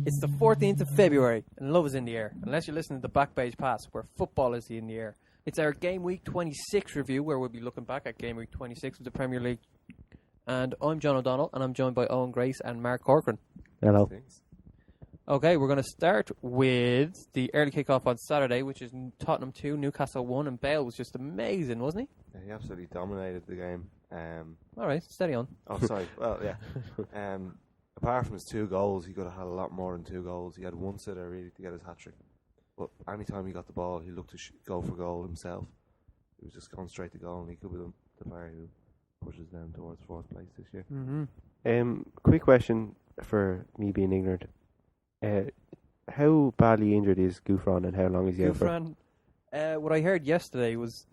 It's the 14th of February, and love is in the air. Unless you're listening to the Backpagepass, where football is in the air. It's our Gameweek 26 review, where we'll be looking back at Gameweek 26 of the Premier League. And I'm John O'Donnell, and I'm joined by Owen Grace and Mark Corcoran. Hello. Thanks. Okay, we're going to start with the early kickoff on Saturday, which is Tottenham 2, Newcastle 1, and Bale was just amazing, wasn't he? Yeah, he absolutely dominated the game. All right, steady on. Oh, sorry. Well, yeah. Apart from his 2 goals, he could have had a lot more than 2 goals. He had one sitter really to get his hat-trick. But any time he got the ball, he looked to go for goal himself. He was just going straight to goal, and he could be the player who pushes them towards 4th place this year. Mm-hmm. Quick question for me being ignorant. How badly injured is Gouffran and how long is he out for? Gouffran, what I heard yesterday was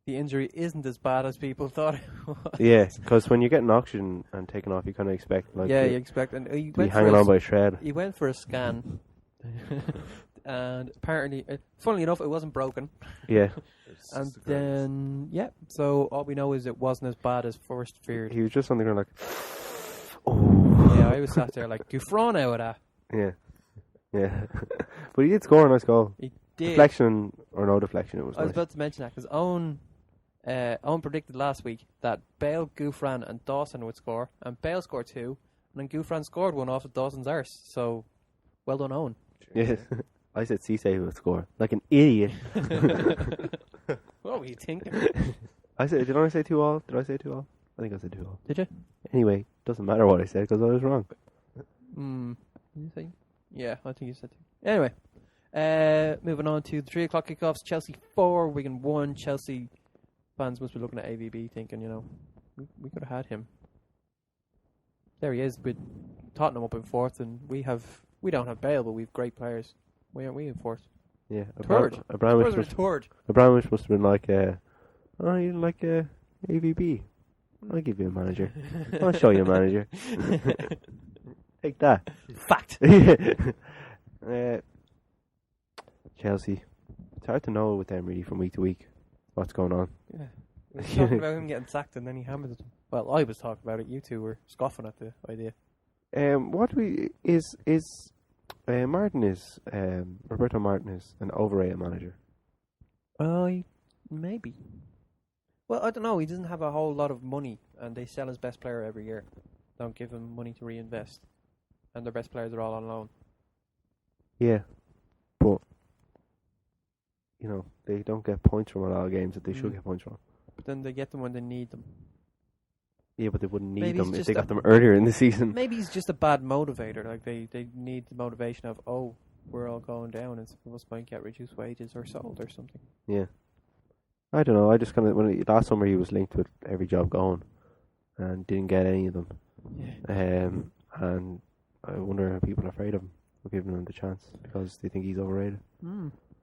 the injury isn't as bad as people thought it was. Yeah, because when you're getting oxygen and taken off, you kind of expect you expect. And he to be went hanging on by a shred. He went for a scan, and apparently, funnily enough, it wasn't broken. Yeah. And then, so all we know is it wasn't as bad as first feared. He was just on the ground like, oh. Yeah, I was sat there like, Gouffran out of that. Yeah. Yeah. But he did score a nice goal. He did. Deflection or no deflection, it was I was nice. about to mention that because Owen predicted last week that Bale, Gouffran and Dawson would score, and Bale scored 2, and then Gouffran scored 1 off of Dawson's arse. So, well done, Owen. Yeah. I said Cisse would score. Like an idiot. What were you thinking? Did I say 2 all? Did I say 2 all? I think I said 2 all. Did you? Anyway, doesn't matter what I said because I was wrong. Did you say? Yeah, I think you said 2. Anyway, moving on to the 3 o'clock kickoffs. Chelsea 4, Wigan 1. Chelsea fans must be looking at AVB thinking, we could have had him. There he is with Tottenham up in 4th, and we don't have Bale, but we have great players. Why aren't we in 4th? Yeah, Third. Abramovich must have been like, you didn't like AVB. I'll give you a manager. I'll show you a manager. Take that. Fact. Chelsea. It's hard to know with them really from week to week what's going on. Yeah. We were talking about him getting sacked and then he hammered it. Well, I was talking about it. You two were scoffing at the idea. Roberto Martinez an overrated manager? Maybe. Well, I don't know. He doesn't have a whole lot of money, and they sell his best player every year. Don't give him money to reinvest, and their best players are all on loan. Yeah, but they don't get points from a lot of games that they should get points from. But then they get them when they need them. Yeah, but they wouldn't need Maybe them if they got them earlier in the season. Maybe he's just a bad motivator. Like they need the motivation of, we're all going down, and some of us might get reduced wages or sold or something. Yeah. I don't know. I just last summer he was linked with every job going, and didn't get any of them. Yeah. And I wonder if people are afraid of him or giving him the chance because they think he's overrated.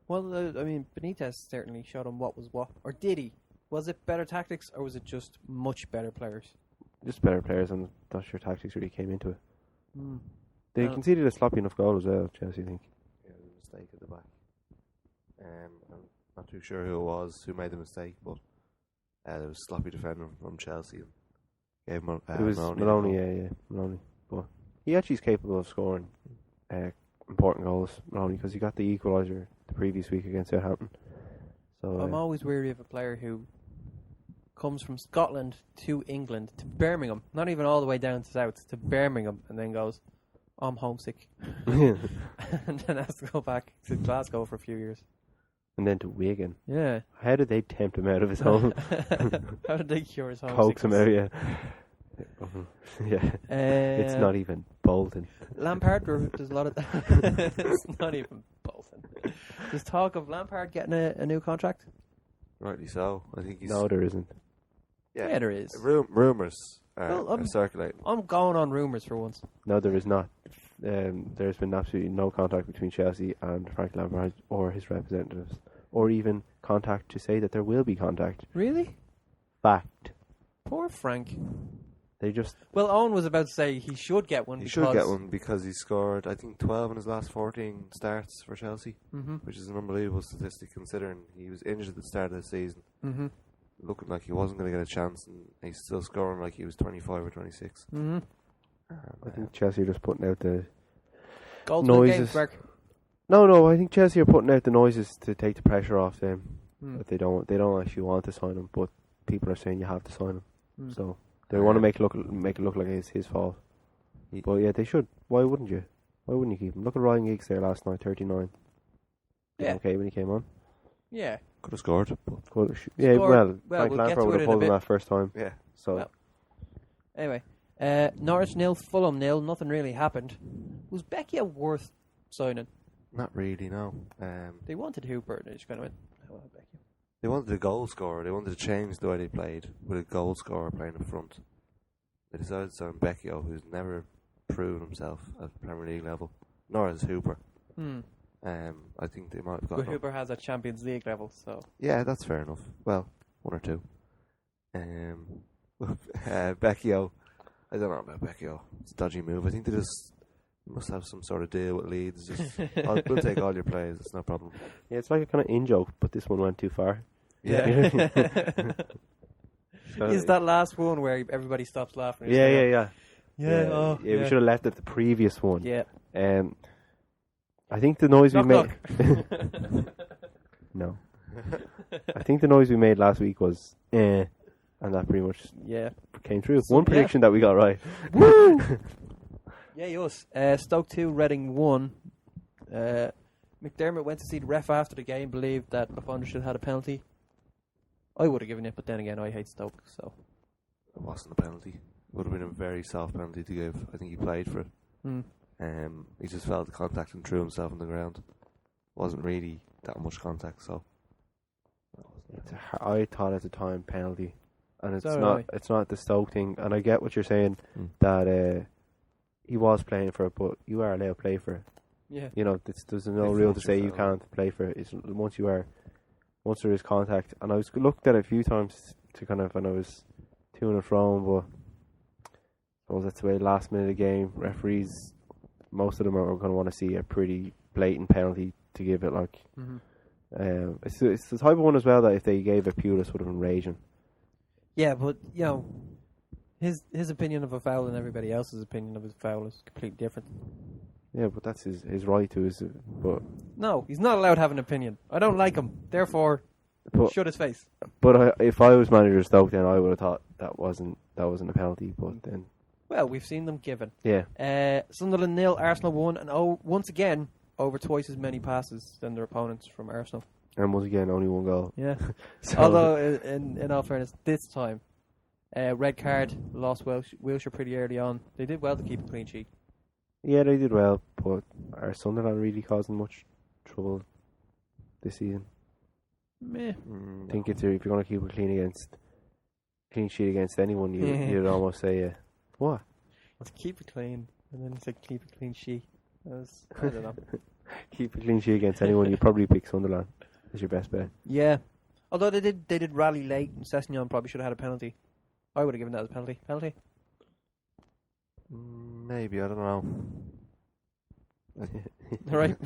Well, Benitez certainly showed him what was what, or did he? Was it better tactics, or was it just much better players? Just better players, and not sure tactics really came into it. They conceded a sloppy enough goal as well, Chelsea, I think. Yeah, there was a mistake at the back. I'm not too sure who it was who made the mistake, but there was sloppy defending from Chelsea. And gave him it was Maloney, Maloney. But he actually is capable of scoring important goals, Maloney, because he got the equaliser the previous week against Southampton. So I'm always weary of a player who comes from Scotland to England to Birmingham, not even all the way down to south, to Birmingham, and then goes, I'm homesick. And then has to go back to Glasgow for a few years. And then to Wigan. Yeah. How did they tempt him out of his home? How did they cure his homesickness? Coax him out, yeah. Yeah. It's not even Bolton. Lampard, there's a lot of... It's not even Bolton. There's talk of Lampard getting a new contract? Rightly so. I think he's... No, there isn't. Yeah, there is. Rumours are circulating. I'm going on rumours for once. No, there is not. There's been absolutely no contact between Chelsea and Frank Lampard or his representatives, or even contact to say that there will be contact. Really? Fact. Poor Frank. They just... Well, Owen was about to say he should get one. He should get one because he scored, I think, 12 in his last 14 starts for Chelsea, which is an unbelievable statistic considering he was injured at the start of the season. Looking like he wasn't going to get a chance, and he's still scoring like he was 25 or 26. I think Chelsea are just putting out the Goal to the game, noises. Mark. No, I think Chelsea are putting out the noises to take the pressure off them. Hmm. But they don't actually want to sign him, but people are saying you have to sign him. Hmm. So they want to make it look like it's his fault. But yeah, they should. Why wouldn't you? Why wouldn't you keep him? Look at Ryan Giggs there last night, 39. Yeah. Okay, when he came on. Yeah. Could have scored. Yeah, Scored. well, Frank We'll get Lampard to would it have in a pulled him bit. that first time. Yeah. So Well. Anyway, Norwich 0, Fulham 0. Nothing really happened. Was Becchio worth signing? Not really, no. They wanted Hooper, and they just kind of went, "Oh, well, Becchio." They wanted a goal scorer. They wanted to change the way they played with a goal scorer playing in front. They decided to sign Becchio, who's never proven himself at Premier League level, nor has Hooper. I think they might have got. But Hooper has at Champions League level, so Yeah, that's fair enough. Well, one or two. Becchio, I don't know about Becchio. It's a dodgy move. I think they just must have some sort of deal with Leeds. Just, we'll take all your players. It's no problem. yeah, it's like a kind of in-joke, but this one went too far. yeah. So Is that last one where everybody stops laughing? Yeah. Yeah. We should have left it the previous one. Yeah. I think the noise we Knock, made. No. I think the noise we made last week was and that pretty much Yeah. came true. So, One yeah. prediction that we got right. Woo! Yeah, us. Stoke 2, Reading 1. McDermott went to see the ref after the game, believed that Buffon should have had a penalty. I would have given it, but then again, I hate Stoke, so. It wasn't a penalty. It would have been a very soft penalty to give. I think he played for it. He just felt the contact and threw himself on the ground. Wasn't really that much contact, so. I thought at the time penalty, and it's So did not. I. It's not the Stoke thing, and I get what you're saying that he was playing for it, but you are allowed to play for it. Yeah. You know, there's no They rule to force say you yourself. can't play for it. It's once there is contact, and I was looked at it a few times to kind of, and I was to and from, but I suppose that's the way last minute of the game. Referees, most of them are going to want to see a pretty blatant penalty to give it. Like, it's the type of one as well that if they gave it, Pulis would have been raging. Yeah, but, you know, his opinion of a foul and everybody else's opinion of his foul is completely different. Yeah, but that's his right to his. But No, he's not allowed to have an opinion. I don't like him. Therefore, shut his face. But if I was manager of Stoke, then I would have thought that wasn't a penalty. But then, Well, we've seen them given. yeah, Sunderland 0, Arsenal 1, and once again, over twice as many passes than their opponents from Arsenal. and once again, only one goal. Yeah. So, Although, in all fairness, this time, red card, lost Wilshire pretty early on. They did well to keep a clean sheet. yeah, they did well, but are Sunderland really causing much trouble this season? Meh. I think if you're going to keep a clean sheet against anyone, you'd almost say, what? To keep it clean, and then to keep a clean sheet. I don't know. Keep a clean sheet against anyone, you'd probably pick Sunderland as your best bet. Yeah. Although they did rally late, and Sessegnon probably should have had a penalty. I would have given that as a penalty. Penalty? Maybe, I don't know. Alright.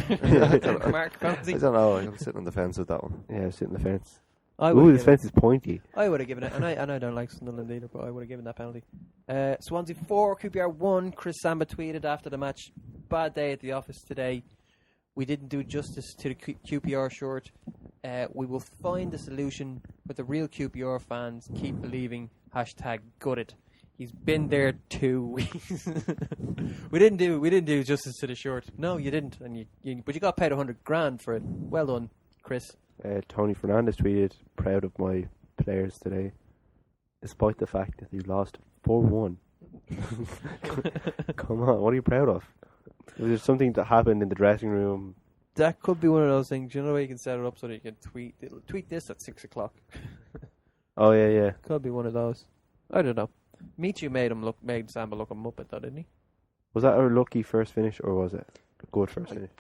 Mark, penalty? I don't know. I'm sitting on the fence with that one. Yeah, sit in the fence. I Ooh, would this fence is pointy. I would have given it, and I don't like Sunderland either, but I would have given that penalty. Swansea 4, QPR 1. Chris Samba tweeted after the match, "Bad day at the office today. We didn't do justice to the QPR shirt. We will find a solution, but the real QPR fans keep believing. #gutted. He's been there 2 weeks. we didn't do justice to the shirt. No, you didn't, and but you got paid $100,000 for it. Well done, Chris." Tony Fernandez tweeted, "Proud of my players today, despite the fact that they lost 4-1. Come on, what are you proud of? Was there something that happened in the dressing room? That could be one of those things. You know the way you can set it up so that you can tweet this at 6 o'clock. Oh yeah. Could be one of those. I don't know. Michu made Samba look a muppet, though, didn't he? Was that a lucky first finish or was it a good first finish?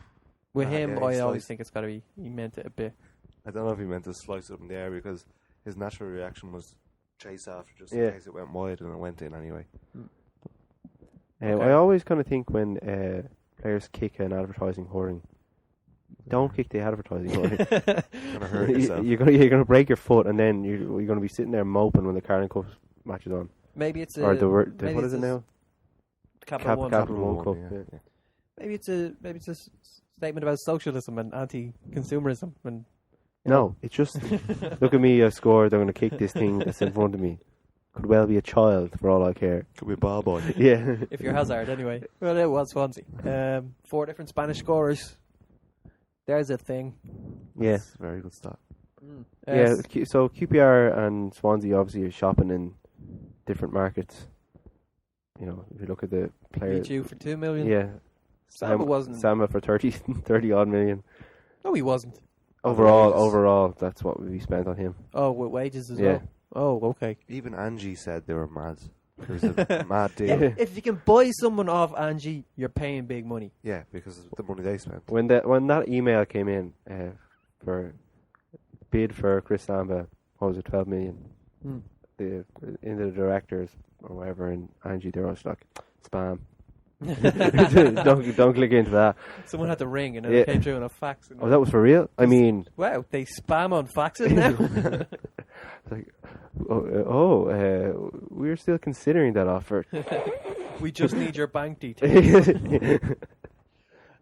With him, yeah, I he always sliced. think it's got to be. He meant it a bit. I don't know if he meant to slice it up in the air because his natural reaction was chase after just Yeah. in case it went wide, and it went in anyway. Okay. I always kind of think when players kick an advertising whoring, don't kick the advertising whoring. You're gonna hurt yourself. You're gonna break your foot, and then you're gonna be sitting there moping when the Carling Cup match is on. Maybe it's Or maybe what is it's it now? Capital One. Capital One Cup. yeah. Yeah. Maybe it's a statement about socialism and anti-consumerism. And No, it's just look at me. I scored. I'm going to kick this thing that's in front of me. Could well be a child for all I care. Could be a ball boy. Yeah. if you're Hazard, anyway. Well, it was Swansea. 4 different Spanish scorers. There's a thing. Yeah. That's a very good start. Yeah. So QPR and Swansea obviously are shopping in different markets. You know, if you look at the players. Beat you for 2 million. Yeah. Samba wasn't. Samba for 30 odd million. No, he wasn't. Overall, that's what we spent on him. Oh, with wages as Yeah. well. Oh, okay. Even Anji said they were mad. It was a mad deal. Yeah. If you can buy someone off Anji, you're paying big money. Yeah, because of the money they spent. When that email came in for bid for Chris Samba, what was it, 12 million? In the directors or whatever, and Angie, they're all like, spam. don't click into that. Someone had to ring and then Yeah. it came through on a fax. Oh, that was for real? I mean, Wow, they spam on faxes now. it's like, we're still considering that offer. We just need your bank details.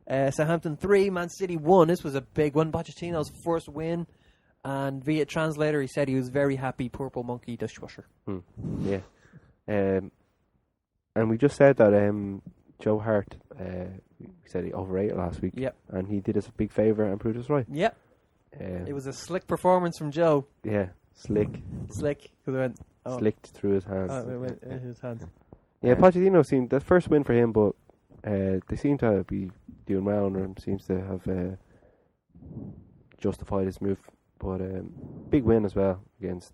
Southampton 3, Man City 1. This was a big one. Pochettino's first win. And via translator, he said he was very happy. Purple monkey dishwasher. Yeah. And we just said that Joe Hart, we said he overrated last week. Yep. And he did us a big favour and proved us right. Yep. It was a slick performance from Joe. Yeah, slick. Slick. Because it went... Oh, Slicked through his hands. it went in his hands. Yeah, Pochettino seemed the first win for him, but they seem to be doing well, and seems to have justified his move. But big win as well against.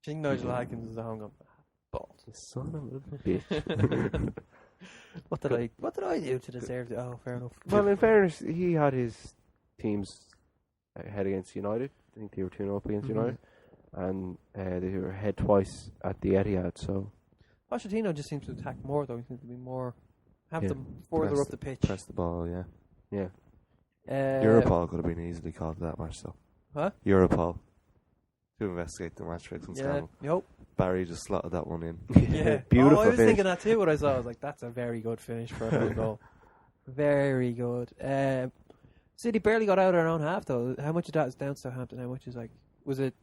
I think Nigel Adkins is a hung up. Balls. Son of a bitch. What did I do to deserve it? Oh, fair enough. Well, in fairness, he had his teams ahead against United. I think they were 2-0 up against United, and they were ahead twice at the Etihad. So Pochettino just seems to attack more, though. He seems to be more have Yeah. them further up the pitch. Press the ball, yeah. yeah, Europol could have been easily called that match, though. Huh? Europol. To investigate the match fixing Yeah. scandal. Yep. Barry just slotted that one in. Yeah. Beautiful Oh, I was finish. thinking that too. What I saw, I was like, "That's a very good finish for a home goal. Very good." City barely got out of their own half, though. How much of that is down to Southampton? How much is was it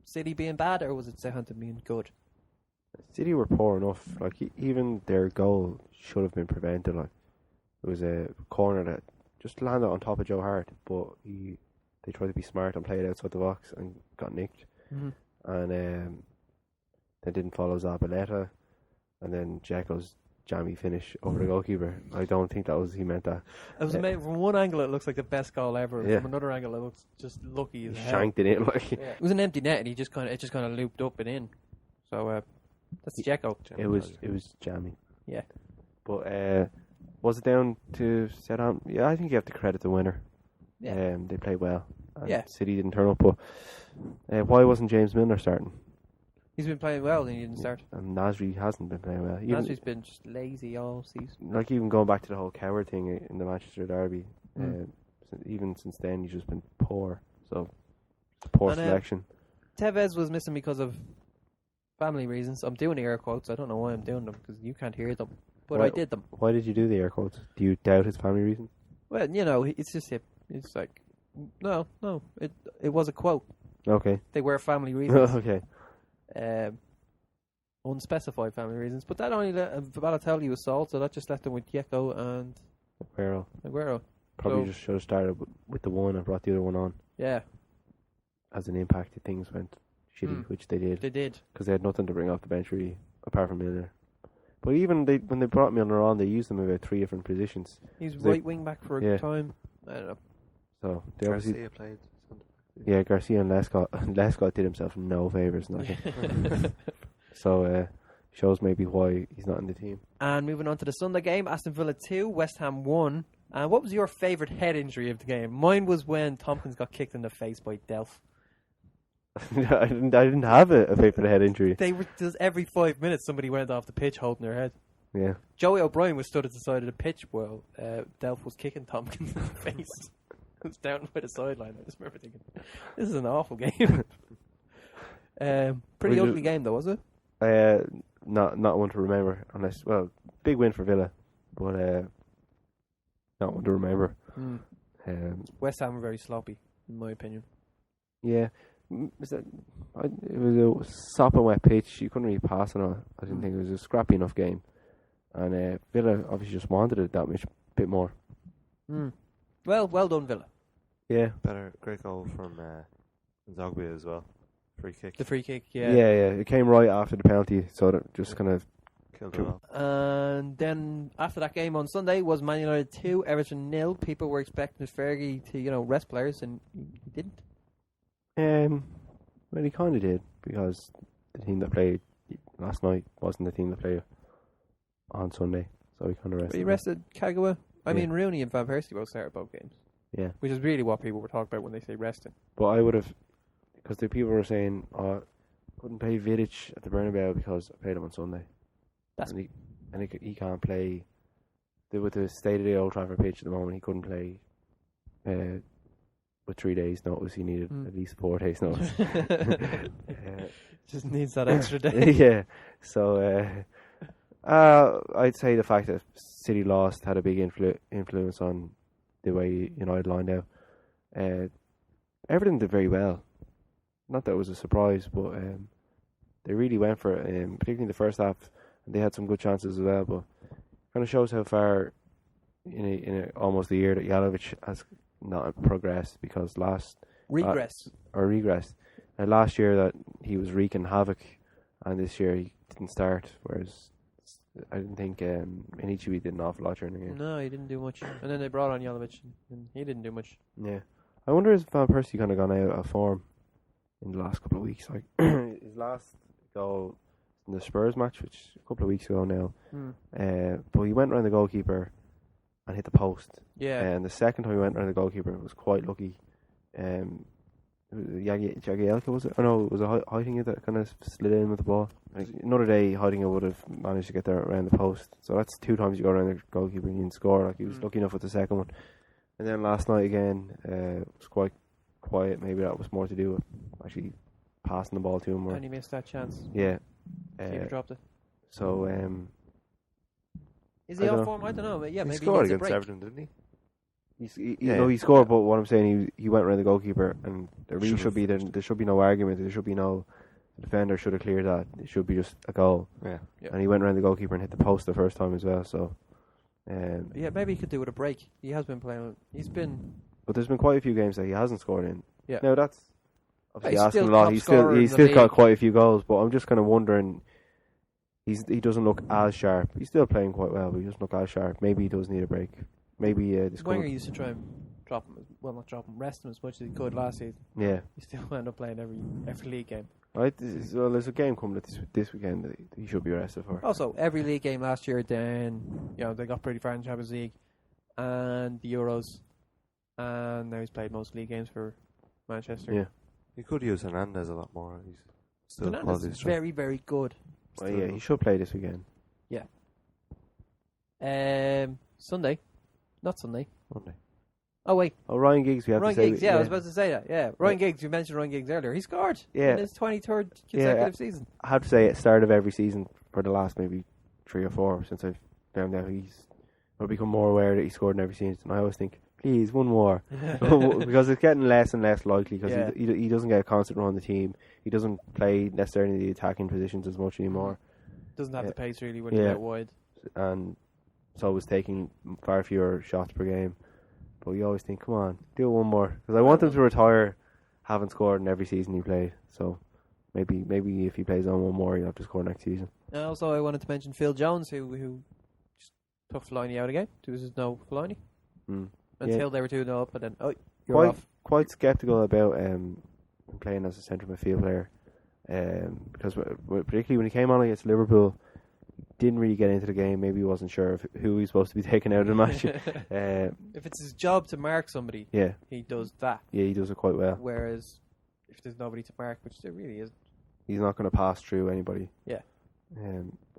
City being bad or was it Southampton being good? City were poor enough. Like even their goal should have been prevented. Like it was a corner that just landed on top of Joe Hart, but they tried to be smart and played outside the box and got nicked. And they didn't follow Zabaleta, and then Dzeko's jammy finish over the goalkeeper. I don't think he meant that. It was made, from one angle, it looks like the best goal ever. Yeah. From another angle, it looks just lucky as He hell. shanked it in like Yeah. It was an empty net, and it just kind of looped up and in. So that's Dzeko. it was jammy. Yeah. But was it down to Southampton? Yeah, I think you have to credit the winner. Yeah. They played well. And Yeah. City didn't turn up, but why wasn't James Milner starting? He's been playing well, and he didn't start. And Nasri hasn't been playing well. Nasri's been just lazy all season. Like even going back to the whole coward thing in the Manchester derby, Mm. even since then he's just been poor. So poor And, selection. Tevez was missing because of family reasons. I'm doing air quotes. I don't know why I'm doing them because you can't hear them, but Why- I did them. Why did you do the air quotes? Do you doubt his family reasons? Well, it's just it's like no. It was a quote. Okay. They were family reasons. Okay. Unspecified family reasons, but that only Balotelli was sold, so that just left them with Dzeko and Aguero. Probably So- just should have started with the one and brought the other one on Yeah, as an impact if things went shitty, which they did. they did. Because they had nothing to bring off the bench really, apart from Milner. But even when they brought Milner on, they used him in about 3 different positions. He's They- right wing back for a Yeah. time. I don't know. So they obviously, Garcia played. yeah, Garcia and Lescott did himself no favours. So shows maybe why he's not in the team. And moving on to the Sunday game, Aston Villa 2, West Ham 1. And what was your favourite head injury of the game? Mine was when Tompkins got kicked in the face by Delph. I didn't have a favourite head injury. They were just every 5 minutes somebody went off the pitch holding their head. Yeah. Joey O'Brien was stood at the side of the pitch while Delph was kicking Tompkins in the face. It was down by the sideline. I just remember thinking, this is an awful game. Pretty Would you- ugly game though, was it? Not one to remember unless big win for Villa, but not one to remember. West Ham were very sloppy, in my opinion. Yeah. It was a sopping wet pitch. You couldn't really pass on it. I didn't think it was a scrappy enough game. And Villa obviously just wanted it that much, bit more. Well done, Villa. Yeah. Great goal from Zogby as well. Free kick. The free kick, yeah. Yeah. It came right after the penalty, so that just kind of Killed it off. And then after that game on Sunday was Man United 2, Everton 0. People were expecting Fergie to, rest players, and he didn't. Well, he kind of did, because the team that played last night wasn't the team that played on Sunday, so he kind of rested. But he rested Kagawa. I mean, Rooney and Van Persie both started both games. Yeah. Which is really what people were talking about when they say resting. But I would have, because the people were saying, couldn't play Vidic at the Bernabeu because I played him on Sunday. He can't play with the state of the Old Trafford pitch at the moment. He couldn't play with 3 days' notice. He needed at least 4 days' notice. Just needs that extra day. Yeah. So I'd say the fact that City lost had a big influence on the way United lined out. Everton did very well. Not that it was a surprise, but they really went for it, particularly in the first half. They had some good chances as well, but kind of shows how far in almost a year that Jalovic has not progressed, because regressed. Last year that he was wreaking havoc, and this year he didn't start, whereas I didn't think Inichi did an awful lot during the game. No, he didn't do much. And then they brought on Jalovic, and he didn't do much. Yeah. I wonder if Van Persie kind of gone out of form in the last couple of weeks. Like his last goal in the Spurs match, which is a couple of weeks ago now, but he went around the goalkeeper and hit the post. Yeah. And the second time he went around the goalkeeper, it was quite lucky. Jagielka, was it? Oh no, it was Heitinga that kind of slid in with the ball. Like, another day, Heitinga would have managed to get there around the post. So that's 2 times you go around the goalkeeper and you didn't score. Like, he was lucky enough with the second one. And then last night again, it was quite quiet. Maybe that was more to do with actually passing the ball to him. And he missed that chance. Yeah. Keeper dropped it. So, is he off form? I don't know. Yeah, he maybe scored he needs a against break. Everton, didn't he? He scored, but what I'm saying, he went around the goalkeeper, and there really should be no argument. There should be no, the defender should have cleared that. It should be just a goal. Yeah. And he went around the goalkeeper and hit the post the first time as well. So, yeah, maybe he could do with a break. He has been playing. But there's been quite a few games that he hasn't scored in. Yeah. Now that's obviously He's asking still a lot. top He's scorer still in the got league. quite a few goals, but I'm just kind of wondering. He doesn't look as sharp. He's still playing quite well, but he doesn't look as sharp. Maybe he does need a break. Maybe Wenger used to try and rest him as much as he could last season. Yeah. He still wound up playing every league game. Right. Well, there's a game coming this weekend that he should be arrested for. Also, every league game last year, then they got pretty far in the Champions League and the Euros, and now he's played most league games for Manchester. Yeah. He could use Hernandez a lot more. He's still Hernandez is very, very good. Well, yeah, he should play this weekend. Yeah. Sunday, not Sunday. Monday. Oh wait, Ryan Giggs. We have Ryan to say. Giggs. Yeah, I was about to say that. Yeah, Ryan Giggs. You mentioned Ryan Giggs earlier. He scored in his 23rd consecutive season. I have to say, at the start of every season for the last maybe 3 or 4 since I've found out, I've become more aware that he scored in every season. And I always think, please, one more, because it's getting less and less likely, because he doesn't get a constant run on the team. He doesn't play necessarily the attacking positions as much anymore. Doesn't have the pace really when you get wide. And so was taking far fewer shots per game. But you always think, come on, do one more. Because I want him to retire having scored in every season he played. So maybe if he plays on one more, he'll have to score next season. Also, I wanted to mention Phil Jones, who just took Fellaini out again. There was no Fellaini. Until they were 2-0 up, and then, you're off. Quite sceptical about playing as a central midfield player. Because particularly when he came on against Liverpool, didn't really get into the game. Maybe he wasn't sure of who he's supposed to be taking out of the match. If it's his job to mark somebody, he does that. Yeah, he does it quite well. Whereas if there's nobody to mark, which there really isn't, he's not going to pass through anybody. Yeah.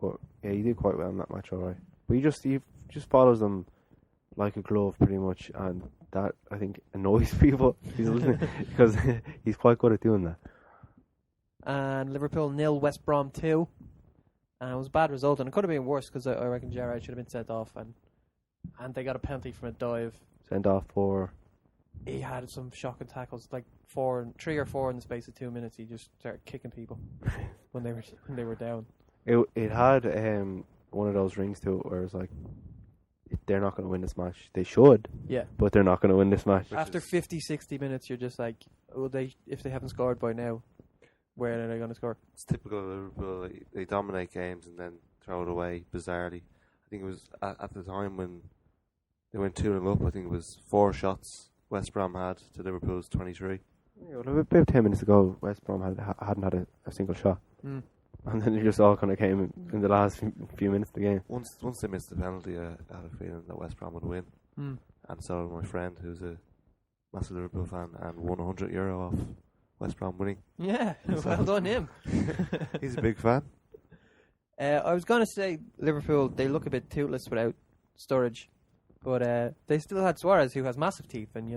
But yeah, he did quite well in that match, alright. But he just follows them like a glove, pretty much, and that I think annoys people because he's quite good at doing that. And Liverpool 0, West Brom 2. And it was a bad result, and it could have been worse because I reckon Gerrard should have been sent off, and and they got a penalty from a dive. Sent off for. He had some shocking tackles, like 3 or 4 in the space of 2 minutes. He just started kicking people when they were down. It had one of those rings to it where it's like, they're not going to win this match. They should, Yeah. but they're not going to win this match. After 50, 60 minutes, you're just like, if they haven't scored by now, where are they going to score? It's typical of Liverpool. They dominate games and then throw it away bizarrely. I think it was at the time when they went 2-0 up. I think it was 4 shots West Brom had to Liverpool's 23. Yeah, well, about 10 minutes ago, West Brom hadn't had a single shot. Mm. And then it just all kind of came in the last few minutes of the game. Once they missed the penalty, I had a feeling that West Brom would win. Mm. And so did my friend, who's a massive Liverpool fan, and won €100 off West Brom winning. Yeah, well done him. He's a big fan. I was going to say Liverpool, they look a bit toothless without Sturridge. But they still had Suarez, who has massive teeth, and,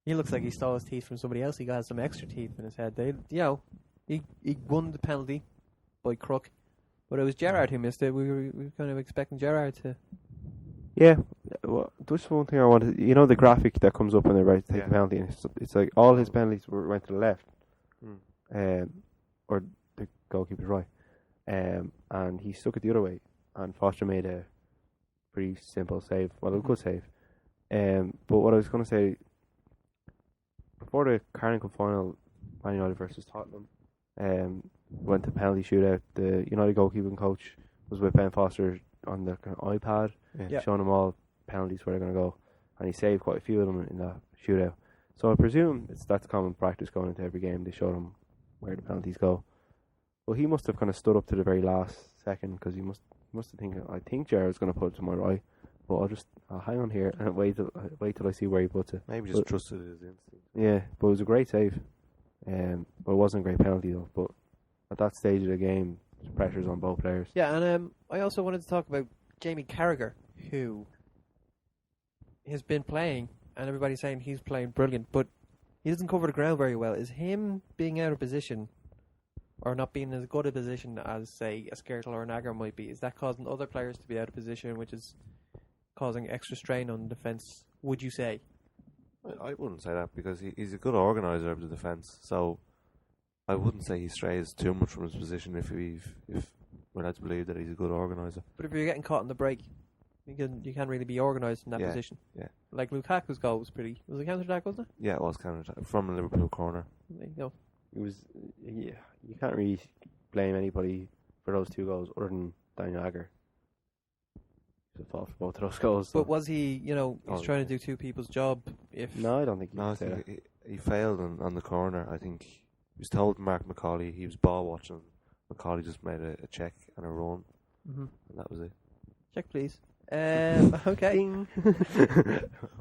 he looks like he stole his teeth from somebody else. He got some extra teeth in his head. He won the penalty by crook, but it was Gerrard who missed it. We were kind of expecting Gerrard to. Yeah, well, just one thing I wanted. The graphic that comes up when they're about to take a penalty, and it's like all his penalties went to the left, or the goalkeeper's right, and he stuck it the other way, and Foster made a pretty simple save. Well, a good save. But what I was going to say, before the Carling Cup final, Man United versus Tottenham, went to penalty shootout. The United goalkeeping coach was with Ben Foster on the kind of iPad, showing him all penalties where they're going to go, and he saved quite a few of them in that shootout. So I presume that's common practice going into every game. They show them where the penalties go. Well, he must have kind of stood up to the very last second, because he must have thinking, I think Gerrard's going to put it to my right, but I'll hang on here and wait till I see where he puts it. Maybe just trusted his instinct. Yeah, but it was a great save. But it wasn't a great penalty though. But at that stage of the game, the pressure's on both players. Yeah, and I also wanted to talk about Jamie Carragher, who has been playing, and everybody's saying he's playing brilliant, but he doesn't cover the ground very well. Is him being out of position, or not being as good a position as, say, a Skirtle or an Agger might be, is that causing other players to be out of position, which is causing extra strain on the defence, would you say? I wouldn't say that, because he's a good organiser of the defence, so I wouldn't say he strays too much from his position if we're led to believe that he's a good organiser. But if you're getting caught in the break, you can't really be organised in that position. Yeah. Like Lukaku's goal was a counter-attack, wasn't it? Yeah, it was counter-attack from a Liverpool corner. There you go. It was, you can't really blame anybody for those 2 goals other than Daniel Agger. He's fault for both of those goals. But was he, he's trying to do 2 people's job? No, I don't think I think he failed on the corner. I think he was told Mark McCauley he was ball watching. McCauley just made a check and a run, and that was it. Check, please. Okay.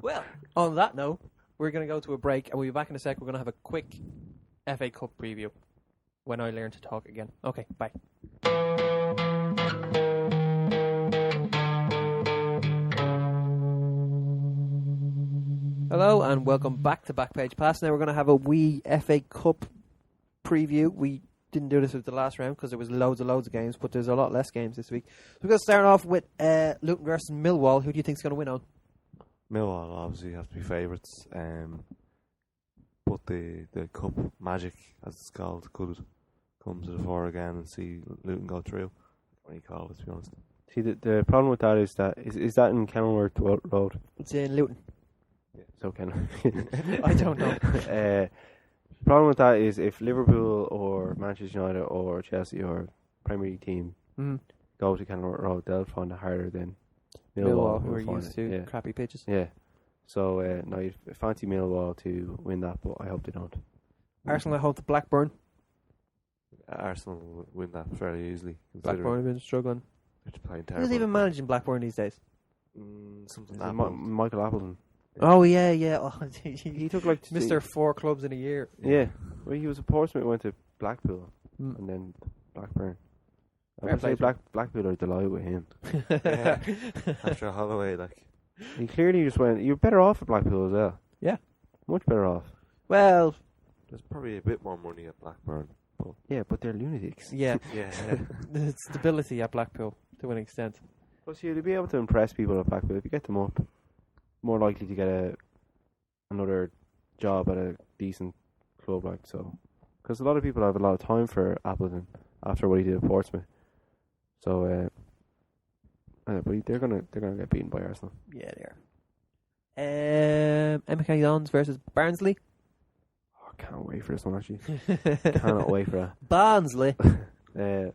Well, on that note, we're going to go to a break, and we'll be back in a sec. We're going to have a quick FA Cup preview when I learn to talk again. Okay, bye. Hello, and welcome back to Backpagepass. Now we're going to have a wee FA Cup preview. We didn't do this with the last round because there was loads of games, but there's a lot less games this week. So we're going to start off with Luton versus Millwall. Who do you think's going to win on? Millwall obviously have to be favourites, but the cup magic, as it's called, could come to the fore again and see Luton go through. What do you call it, to be honest? See, the problem with that is that is that in Kenilworth Road? It's in Luton. Yeah, so Kenilworth. I don't know. The problem with that is if Liverpool or Manchester United or Chelsea or Premier League team go to Kenilworth Road, they'll find it harder than Millwall, who are used to crappy pitches. Yeah. So, no, I fancy Millwall to win that, but I hope they don't. Arsenal at home to Blackburn. Arsenal will win that fairly easily. Blackburn have been struggling. Who's even managing Blackburn these days? Something Michael Appleton. Oh, yeah. Oh, he took like Mr. 4 clubs in a year. Yeah. Well, he was a Portsmouth, went to Blackpool, and then Blackburn. I say Blackpool are delighted with him. Yeah. After Holloway, he clearly just went. You're better off at Blackpool as well. Yeah, much better off. Well, there's probably a bit more money at Blackburn. But they're lunatics. Yeah, yeah. The stability at Blackpool to an extent. Plus, you'll be able to impress people at Blackpool if you get them up. More likely to get another job at a decent club, like so. Because a lot of people have a lot of time for Appleton after what he did at Portsmouth. So, but they're gonna get beaten by Arsenal. Yeah, they are. MK Dons versus Barnsley. Oh, I can't wait for this one actually. Cannot wait for Barnsley. that.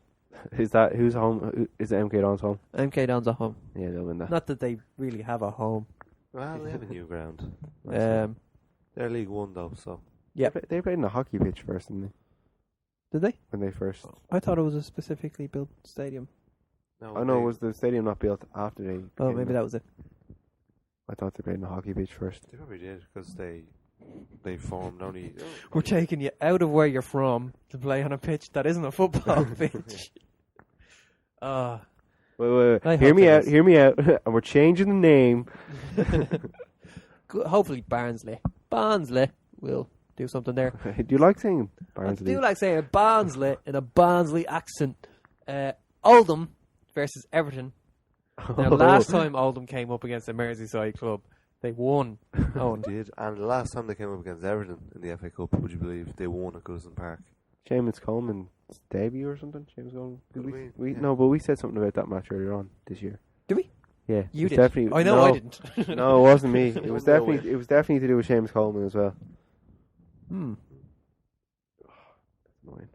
Is that who's home? Is it MK Dons home? MK Dons at home. Yeah, they'll win that. Not that they really have a home. Well, they have a new ground. They're League One though, so yeah. They played in a hockey pitch first, didn't they? Did they? When they first. I thought it was a specifically built stadium. no. Oh no, was the stadium not built after they? Oh, became maybe that was it. I thought they played in a hockey pitch first. They probably did because they formed only. We're taking you out of where you're from to play on a pitch that isn't a football pitch. Wait. I Hear hope me it out. is. Hear me out. And we're changing the name. Hopefully Barnsley. Barnsley will do something there. Do you like saying I Barnsley? do like saying Barnsley in a Barnsley accent. Oldham versus Everton. Now, last time Oldham came up against a Merseyside club, they won. Owen. Did, and the last time they came up against Everton in the FA Cup, would you believe they won at Goodison Park? Seamus Coleman's debut or something. Seamus Coleman. Did Could we? be, yeah. No, but we said something about that match earlier on this year. Did we? Yeah, You it's did. Definitely, I know no, I didn't. No, it wasn't me. It was No definitely. way. It was definitely to do with Seamus Coleman as well. Hmm. Annoying.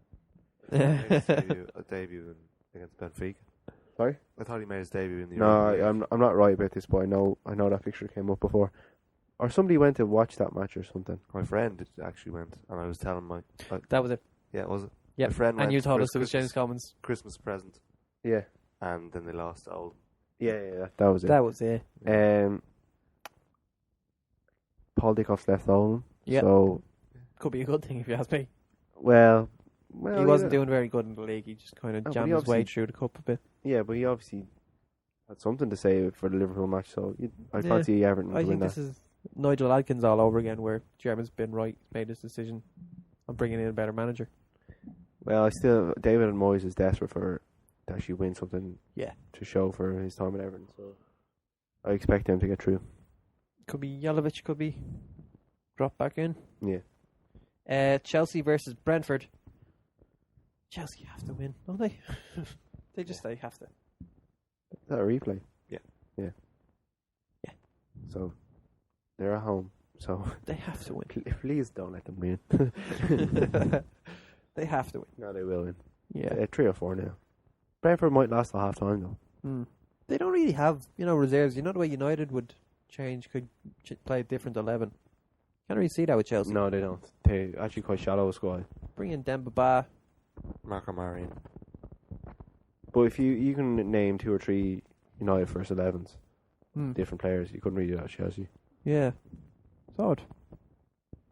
He made his debut against Benfica. Sorry? I thought he made his debut in the No, Europa League. I'm not right about this, but I know that picture came up before, or somebody went to watch that match or something. My friend actually went, and I was telling my. That was it. Yeah, was it? Yeah. My friend And went you told for us it was his James Coleman's. Christmas present, Yeah, and then they lost to Oldham. yeah, that was it. That was it. Paul Dickoff's left Oldham. Yeah. So, Could be a good thing if you ask me. well, He wasn't doing very good in the league. He just kind of No, but jammed he his way obviously- through the cup a bit. Yeah, but he obviously had something to say for the Liverpool match. So I Yeah. fancy Everton to I win think that. this is Nigel Adkins all over again, where German's been right, made his decision on bringing in a better manager. Well, David and Moyes is desperate to actually win something. Yeah. To show for his time at Everton. So I expect them to get through. Could be Jelavic, could be dropped back in. Yeah. Chelsea versus Brentford. Chelsea have to win, don't they? They have to. Is that a replay? Yeah. Yeah. So they're at home. So They have to win. please don't let them win. They have to win. No, they will win. Yeah. 3 or 4 now. Brentford might last till half time though. They don't really have, reserves. You know the way United would could play a different 11. Can't really see that with Chelsea. No, they don't. They're actually quite shallow squad. Bring in Demba Ba. Marco Marion. But if you can name 2 or 3 United first 11s, different players, you couldn't really do that at Chelsea. Yeah. It's odd.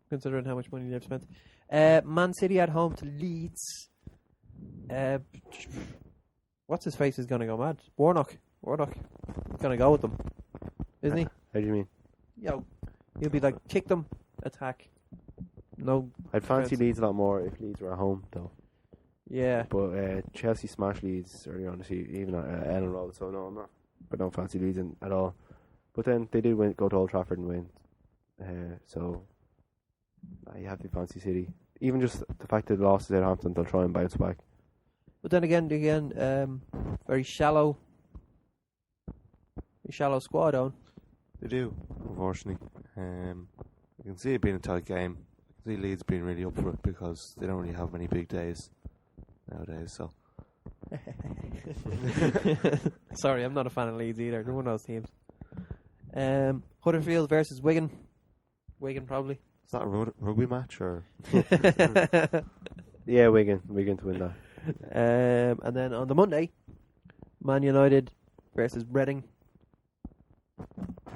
Considering how much money they've spent. Man City at home to Leeds. What's his face is going to go mad? Warnock. He's going to go with them. Isn't he? How do you mean? He'll be like, kick them, attack. No. I'd fancy defense. Leeds a lot more if Leeds were at home though. Yeah. But Chelsea smashed Leeds earlier on the season, even at Ellen Road. So no, I'm not. I don't fancy Leeds at all. But then they did go to Old Trafford and win. So you have to fancy City. Even just the fact that they lost to Southampton, they'll try and bounce back. But then again, very shallow squad on. They do, unfortunately. You can see it being a tight game. I can see Leeds being really up for it because they don't really have many big days nowadays. So Sorry, I'm not a fan of Leeds either. They're one of those teams. Huddersfield versus Wigan. Wigan probably. is that a rugby match or? Yeah, Wigan to win that. And then on the Monday, Man United versus Reading.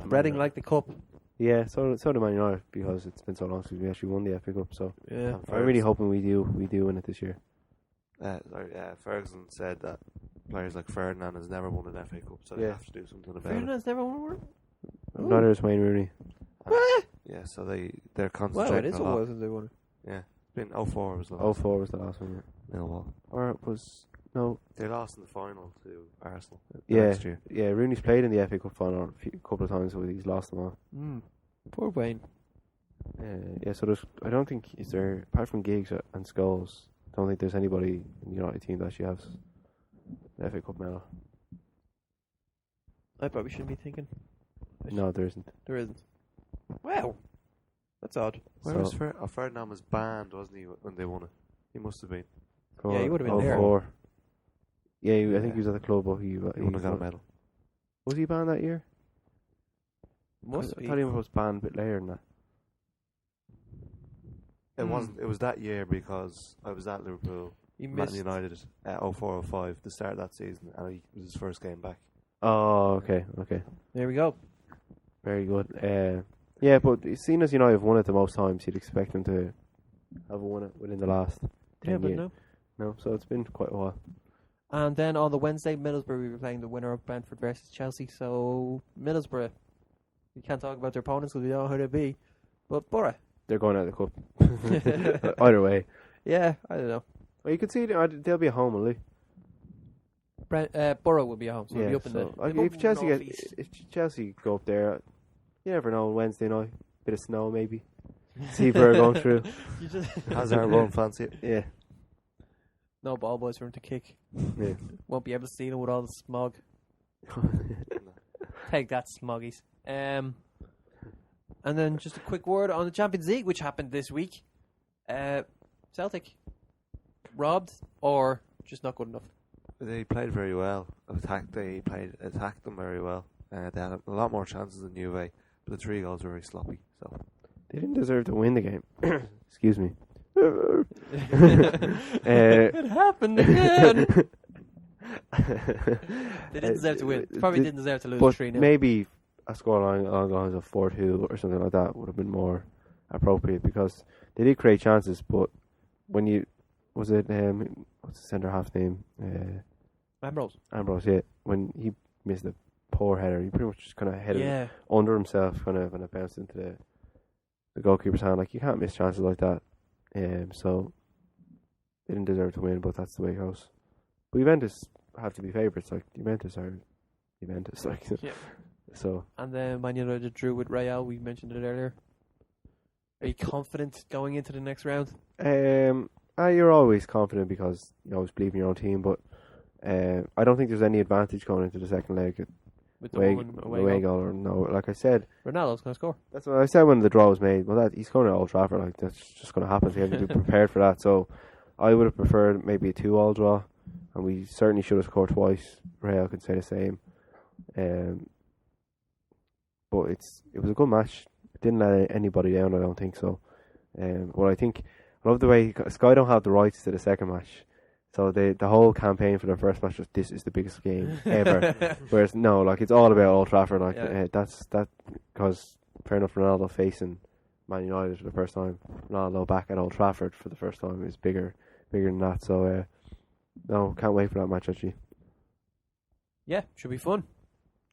Reading like the cup. Yeah, so do Man United because it's been so long since we actually won the FA Cup. So Yeah. I'm really hoping we do win it this year. Ferguson said that players like Ferdinand has never won an FA Cup, so they Yeah. have to do something about Ferdinand's never won one. Neither is Wayne Rooney. it. Yeah, so they're Well, concentrating it is a a lot. while since they won it. Yeah, it's been 04 was the last. 04 was the last one. Yeah. Millwall. Or it was No. They lost in the final to Arsenal Yeah. next year. Yeah, Rooney's played in the FA Cup final a couple of times, but he's lost them all. Poor Wayne. Yeah, so I don't think, is there, apart from Giggs and Scholes, I don't think there's anybody in the United team that actually has an FA Cup medal. I probably shouldn't be thinking. No, there isn't. There isn't. Wow. That's odd. Where was Ferdinand was banned, wasn't he, when they won it? He must have been. Yeah, he would have been there. 04. Yeah, I Yeah. think he was at the club, but He wouldn't have got a medal. Was he banned that year? Must I be. thought he was banned a bit later than that. It wasn't. It was that year because I was at Liverpool, He Man missed. United at 04-05, the start of that season, and it was his first game back. Oh, okay. There we go. Very good. Yeah, but seeing as United have won it the most times, you'd expect them to have won it within the last 10 Yeah, but years. no. No, so it's been quite a while. And then on the Wednesday, Middlesbrough will be playing the winner of Brentford versus Chelsea. So Middlesbrough, we can't talk about their opponents because we don't know who they'll be. But Borough, They're going out of the cup. Either way. yeah, I don't know. Well, you can see they'll be at home, will they? Borough will be at home, so Yeah, they'll be up in so, the. like, they'll if go Chelsea northeast. if Chelsea go up there, you never know. Wednesday night, bit of snow maybe. See if they're going through. You just Hazard won't fancy it. Yeah, no ball boys for him to kick. yeah. Won't be able to steal him with all the smog. Take that, Smoggies. And then just a quick word on the Champions League, which happened this week. Celtic robbed or just not good enough. They played very well. Attacked them very well. They had a lot more chances than Juve, but the 3 goals were very sloppy. So They didn't deserve to win the game. Excuse me. It happened again. They didn't deserve to win. Probably didn't deserve to lose But 3-0. maybe a scoreline along the lines of 4-2 or something like that would have been more appropriate because they did create chances. But when you what's the centre half name? Ambrose. Ambrose. Yeah, when he missed a poor header, he pretty much just kind of headed it under himself, kind of, and it bounced into the goalkeeper's hand. Like, you can't miss chances like that. So they didn't deserve to win, but that's the way it goes. But Juventus have to be favourites. Like, Juventus are Juventus. Like, Yeah. so. And then Man United drew with Real. We mentioned it earlier. Are you confident going into the next round? You're always confident because you always believe in your own team, but I don't think there's any advantage going into the second leg. With the Away goal or no. Like I said, Ronaldo's going to score. that's what I said when the draw was made. Well, he's going to Old Trafford. Like, that's just going to happen. So you have to be prepared for that. So I would have preferred maybe a 2-2 draw, and we certainly should have scored twice. Real could say the same. But it was a good match. It didn't let anybody down. I don't think so. Well, I love the way Sky don't have the rights to the second match. So the whole campaign for the first match was, this is the biggest game ever. Whereas no, like, it's all about Old Trafford. Like, that's because fair enough, Ronaldo facing Man United for the first time, Ronaldo back at Old Trafford for the first time is bigger than that. So no, can't wait for that match actually. Yeah, should be fun.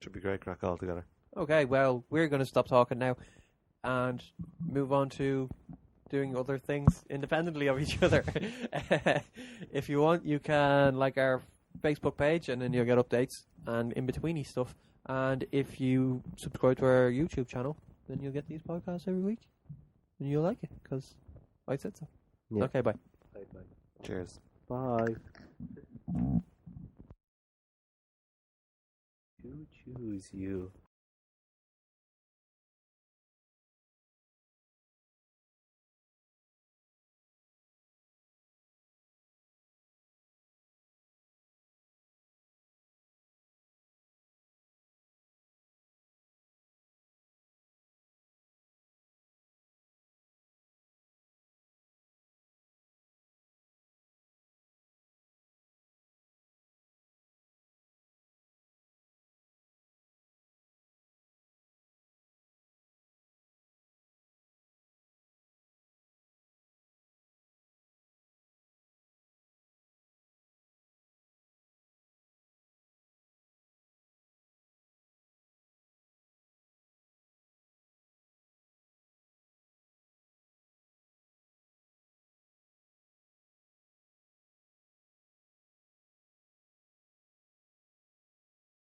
should be great crack altogether. Okay, well, we're going to stop talking now and move on to doing other things independently of each other. If you want, you can like our Facebook page and then you'll get updates and in-betweeny stuff. And if you subscribe to our YouTube channel, then you'll get these podcasts every week. And you'll like it, because I said so. Yeah. Okay, bye. Cheers. Bye. Who choose you?